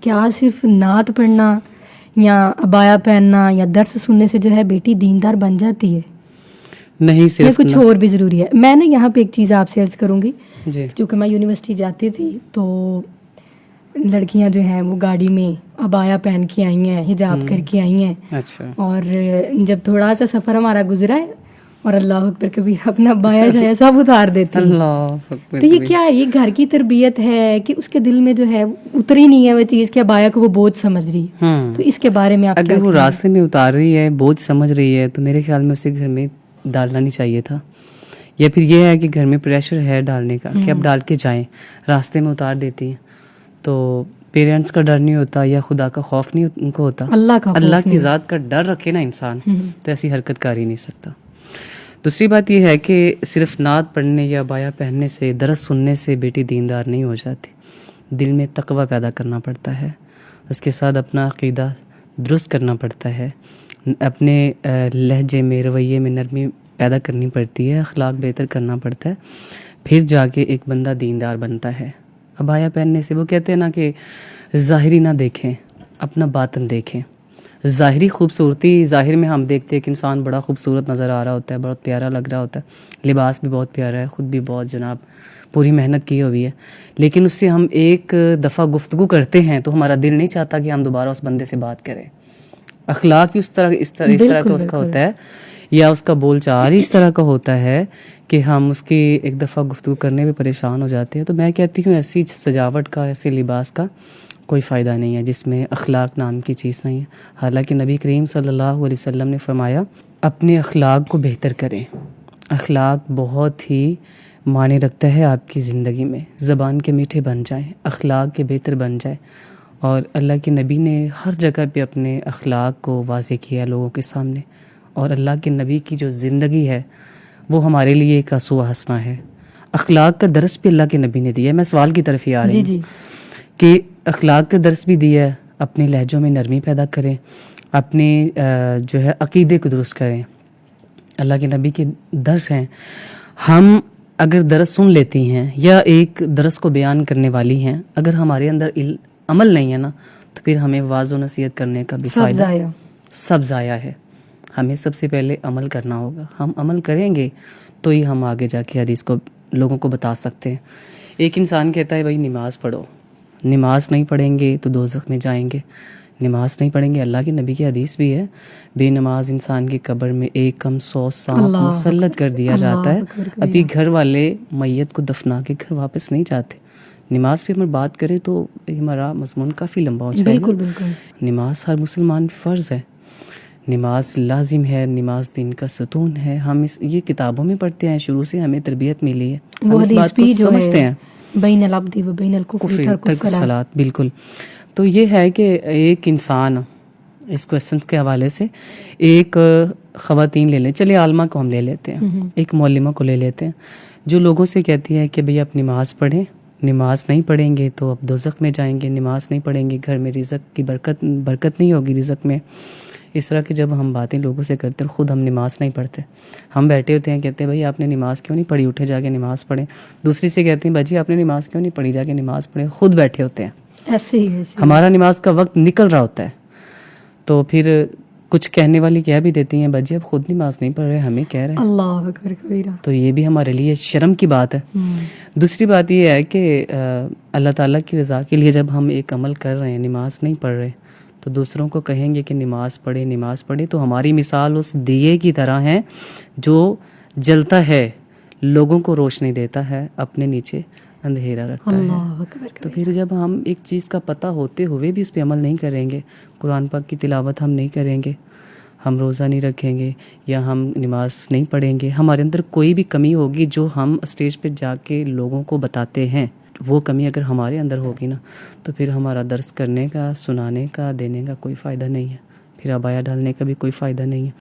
کیا صرف نعت پڑھنا یا عبایا پہننا یا درس سننے سے جو ہے بیٹی دیندار بن جاتی ہے؟ نہیں، صرف کچھ اور بھی ضروری ہے. میں نا یہاں پہ ایک چیز آپ سے عرض کروں گی. جی. چونکہ میں یونیورسٹی جاتی تھی تو لڑکیاں جو ہیں وہ گاڑی میں عبایا پہن کے آئی ہیں, حجاب کر کے آئی ہیں. اچھا. اور جب تھوڑا سا سفر ہمارا گزرا ہے اور اللہ اکبر کبیر اپنا عبایا جو ہے سب اتار دیتی ہیں. اللہ اکبر. تو یہ کیا ہے؟ یہ گھر کی تربیت ہے کہ اس کے دل میں جو ہے اتری نہیں ہے وہ چیز کہ عبایا کو وہ بوجھ سمجھ رہی ہے؟ تو اس کے بارے میں آپ اگر وہ راستے میں اتار رہی ہے, بوجھ سمجھ رہی ہے, تو میرے خیال میں اسے گھر میں ڈالنا نہیں چاہیے تھا. یا پھر یہ ہے کہ گھر میں پریشر ہے ڈالنے کا کہ اب ڈال کے جائیں, راستے میں اتار دیتی ہیں. تو پیرنٹس کا ڈر نہیں ہوتا یا خدا کا خوف نہیں ان کو ہوتا, اللہ کی ذات کا ڈر رکھے نا انسان, تو ایسی حرکت کر ہی نہیں سکتا. دوسری بات یہ ہے کہ صرف نعت پڑھنے یا عبایا پہننے سے, درس سننے سے بیٹی دیندار نہیں ہو جاتی. دل میں تقوی پیدا کرنا پڑتا ہے, اس کے ساتھ اپنا عقیدہ درست کرنا پڑتا ہے, اپنے لہجے میں, رویے میں نرمی پیدا کرنی پڑتی ہے, اخلاق بہتر کرنا پڑتا ہے, پھر جا کے ایک بندہ دیندار بنتا ہے. عبایا پہننے سے وہ کہتے ہیں نا کہ ظاہری نہ دیکھیں, اپنا باطن دیکھیں. ظاہری خوبصورتی, ظاہر میں ہم دیکھتے ہیں کہ انسان بڑا خوبصورت نظر آ رہا ہوتا ہے, بہت پیارا لگ رہا ہوتا ہے, لباس بھی بہت پیارا ہے, خود بھی بہت جناب پوری محنت کی ہوئی ہے, لیکن اس سے ہم ایک دفعہ گفتگو کرتے ہیں تو ہمارا دل نہیں چاہتا کہ ہم دوبارہ اس بندے سے بات کریں. اخلاق اس طرح کا اس کا ہوتا ہے, یا اس کا بول چال اس طرح کا ہوتا ہے کہ ہم اس کی ایک دفعہ گفتگو کرنے میں پریشان ہو جاتے ہیں. تو میں کہتی ہوں ایسی سجاوٹ کا, ایسے لباس کا کوئی فائدہ نہیں ہے جس میں اخلاق نام کی چیز نہیں ہے. حالانکہ نبی کریم صلی اللہ علیہ وسلم نے فرمایا اپنے اخلاق کو بہتر کریں. اخلاق بہت ہی معنی رکھتا ہے آپ کی زندگی میں. زبان کے میٹھے بن جائیں, اخلاق کے بہتر بن جائیں. اور اللہ کے نبی نے ہر جگہ پہ اپنے اخلاق کو واضح کیا لوگوں کے سامنے, اور اللہ کے نبی کی جو زندگی ہے وہ ہمارے لیے ایک اسوہ حسنہ ہے. اخلاق کا درس بھی اللہ کے نبی نے دیا ہے. میں سوال کی طرف ہی آ رہی ہوں کہ اخلاق کا درس بھی دیا ہے, اپنے لہجوں میں نرمی پیدا کریں, اپنے جو ہے عقیدے کو درست کریں. اللہ کے نبی کے درس ہیں. ہم اگر درس سن لیتی ہیں یا ایک درس کو بیان کرنے والی ہیں, اگر ہمارے اندر عمل نہیں ہے نا, تو پھر ہمیں واعظ و نصیحت کرنے کا بھی فائدہ سب ضائع ہے. ہمیں سب سے پہلے عمل کرنا ہوگا. ہم عمل کریں گے تو ہی ہم آگے جا کے حدیث کو لوگوں کو بتا سکتے ہیں. ایک انسان کہتا ہے بھائی نماز پڑھو, نماز نہیں پڑھیں گے تو دوزخ میں جائیں گے, نماز نہیں پڑھیں گے. اللہ کے نبی کی حدیث بھی ہے, بے نماز انسان کی قبر میں ایک کم 100 سانپ مسلط کر دیا جاتا ہے. ابھی گھر والے میت کو دفنا کے گھر واپس نہیں جاتے. نماز پہ ہم بات کریں تو ہمارا مضمون کافی لمبا ہو جائے گا. بالکل. نماز ہر مسلمان فرض ہے, نماز لازم ہے, نماز دین کا ستون ہے. ہم یہ کتابوں میں پڑھتے ہیں, شروع سے ہمیں تربیت ملی ہے, ہم اس بات کو سمجھتے ہیں. بین العبد و بین الکفر ترک الصلاۃ. بالکل. تو یہ ہے کہ ایک انسان, اس کویسچنس کے حوالے سے ایک خواتین لے لیں, چلیے عالمہ کو ہم لے لیتے ہیں, ایک معلمہ کو لے لیتے ہیں, جو لوگوں سے کہتی ہے کہ بھئی آپ نماز پڑھیں, نماز نہیں پڑھیں گے تو اب دوزخ میں جائیں گے, نماز نہیں پڑھیں گے گھر میں رزق کی برکت نہیں ہوگی رزق میں. اس طرح کی جب ہم باتیں لوگوں سے کرتے ہیں, خود ہم نماز نہیں پڑھتے, ہم بیٹھے ہوتے ہیں, کہتے ہیں بھائی آپ نے نماز کیوں نہیں پڑھی, اٹھے جا کے نماز پڑھیں. دوسری سے کہتے ہیں بھائی آپ نے نماز کیوں نہیں پڑھی, جا کے نماز پڑھیں. خود بیٹھے ہوتے ہیں, ایسے ہی ہمارا نماز کا وقت نکل رہا ہوتا ہے, تو پھر کچھ کہنے والی کہہ بھی دیتی ہیں بھائی اب خود نماز نہیں پڑھ رہے, ہمیں کہہ رہے ہیں. اللہ اکبر کبیرہ. تو یہ بھی ہمارے لیے شرم کی بات ہے. دوسری بات یہ ہے کہ اللہ تعالیٰ کی رضا کے لیے جب ہم ایک عمل کر رہے ہیں, نماز نہیں پڑھ رہے, تو دوسروں کو کہیں گے کہ نماز پڑھے, نماز پڑھے, تو ہماری مثال اس دیے کی طرح ہے جو جلتا ہے, لوگوں کو روشنی دیتا ہے, اپنے نیچے اندھیرا رکھتا ہے. تو پھر جب ہم ایک چیز کا پتہ ہوتے ہوئے بھی اس پہ عمل نہیں کریں گے, قرآن پاک کی تلاوت ہم نہیں کریں گے, ہم روزہ نہیں رکھیں گے, یا ہم نماز نہیں پڑھیں گے, ہمارے اندر کوئی بھی کمی ہوگی جو ہم اسٹیج پہ جا کے لوگوں کو بتاتے ہیں, وہ کمی اگر ہمارے اندر ہوگی نا, تو پھر ہمارا درس کرنے کا, سنانے کا, دینے کا کوئی فائدہ نہیں ہے, پھر عبایا ڈالنے کا بھی کوئی فائدہ نہیں ہے.